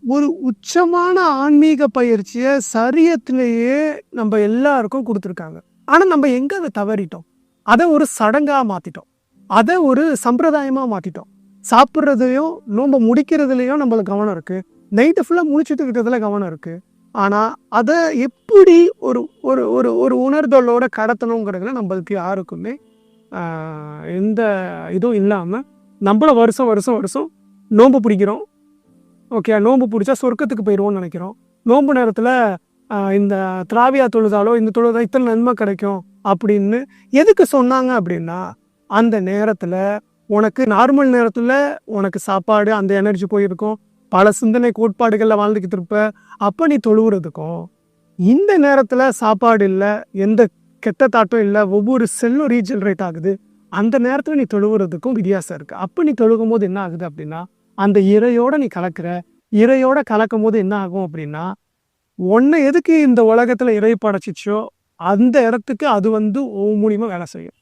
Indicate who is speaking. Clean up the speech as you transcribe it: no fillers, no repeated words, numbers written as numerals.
Speaker 1: ஒரு உச்சமான ஆன்மீக பயிற்சிய சரியத்திலேயே நம்ம எல்லாருக்கும் குடுத்துருக்காங்க. ஆனா நம்ம எங்க அத தவறிட்டோம்? அத ஒரு சடங்கா மாத்திட்டோம். அத ஒரு சம்பிரதாயமா மாத்திட்டோம். சாப்பிடுறதையும், நோன்ப முடிக்கிறதுலயும் நம்மளுக்கு கவனம் இருக்கு. நைட்டு ஃபுல்லா முழிச்சுட்டு இருக்கிறதுல கவனம் இருக்கு. ஆனா, அத எப்படி ஒரு ஒரு ஒரு ஒரு உணர்தலோட கடத்தணுங்கிறதுல நம்மளுக்கு யாருக்குமே ஆ எந்த இதுவும் இல்லாம, நம்மளும் வருஷம் வருஷம் வருஷம் நோன்பு பிடிக்கிறோம். ஓகே. நோன்பு பிடிச்சா சொர்க்கத்துக்கு போயிருவோம்னு நெனைக்கிறோம். நோன்பு நேரத்தில இந்த திராவியா தொழுதாலோ, இந்த தொழுதா இத்தன நன்மை கிடைக்கும் அப்படின்னு எதுக்கு சொன்னாங்க அப்படின்னா, அந்த நேரத்தில உனக்கு நார்மல் நேரத்தில உனக்கு சாப்பாடு, அந்த எனர்ஜி போயிருக்கும். பல சிந்தனை கோட்பாடுகள்ல வாழ்ந்துகிட்டு இருப்ப. அப்ப நீ தொழுவுறதுக்கும், இந்த நேரத்தில சாப்பாடு இல்ல, எந்த கெட்ட தாட்டும் இல்ல, ஒவ்வொரு செல்லும் ரீஜெனரேட் ஆகுது. அந்த நேரத்தில நீ தொழுவுறதுக்கும் வித்தியாசம் இருக்கு. அப்ப நீ தொழுகும்போது என்ன ஆகுது அப்படின்னா, அந்த இறையோட நீ கலக்குற. இறையோட கலக்கும்போது என்ன ஆகும் அப்படின்னா, உன்ன எதுக்கு இந்த உலகத்துல இறை படைச்சுச்சோ, அந்த இடத்துக்கு அது வந்து உன் மூலியமா வேலை செய்யும்.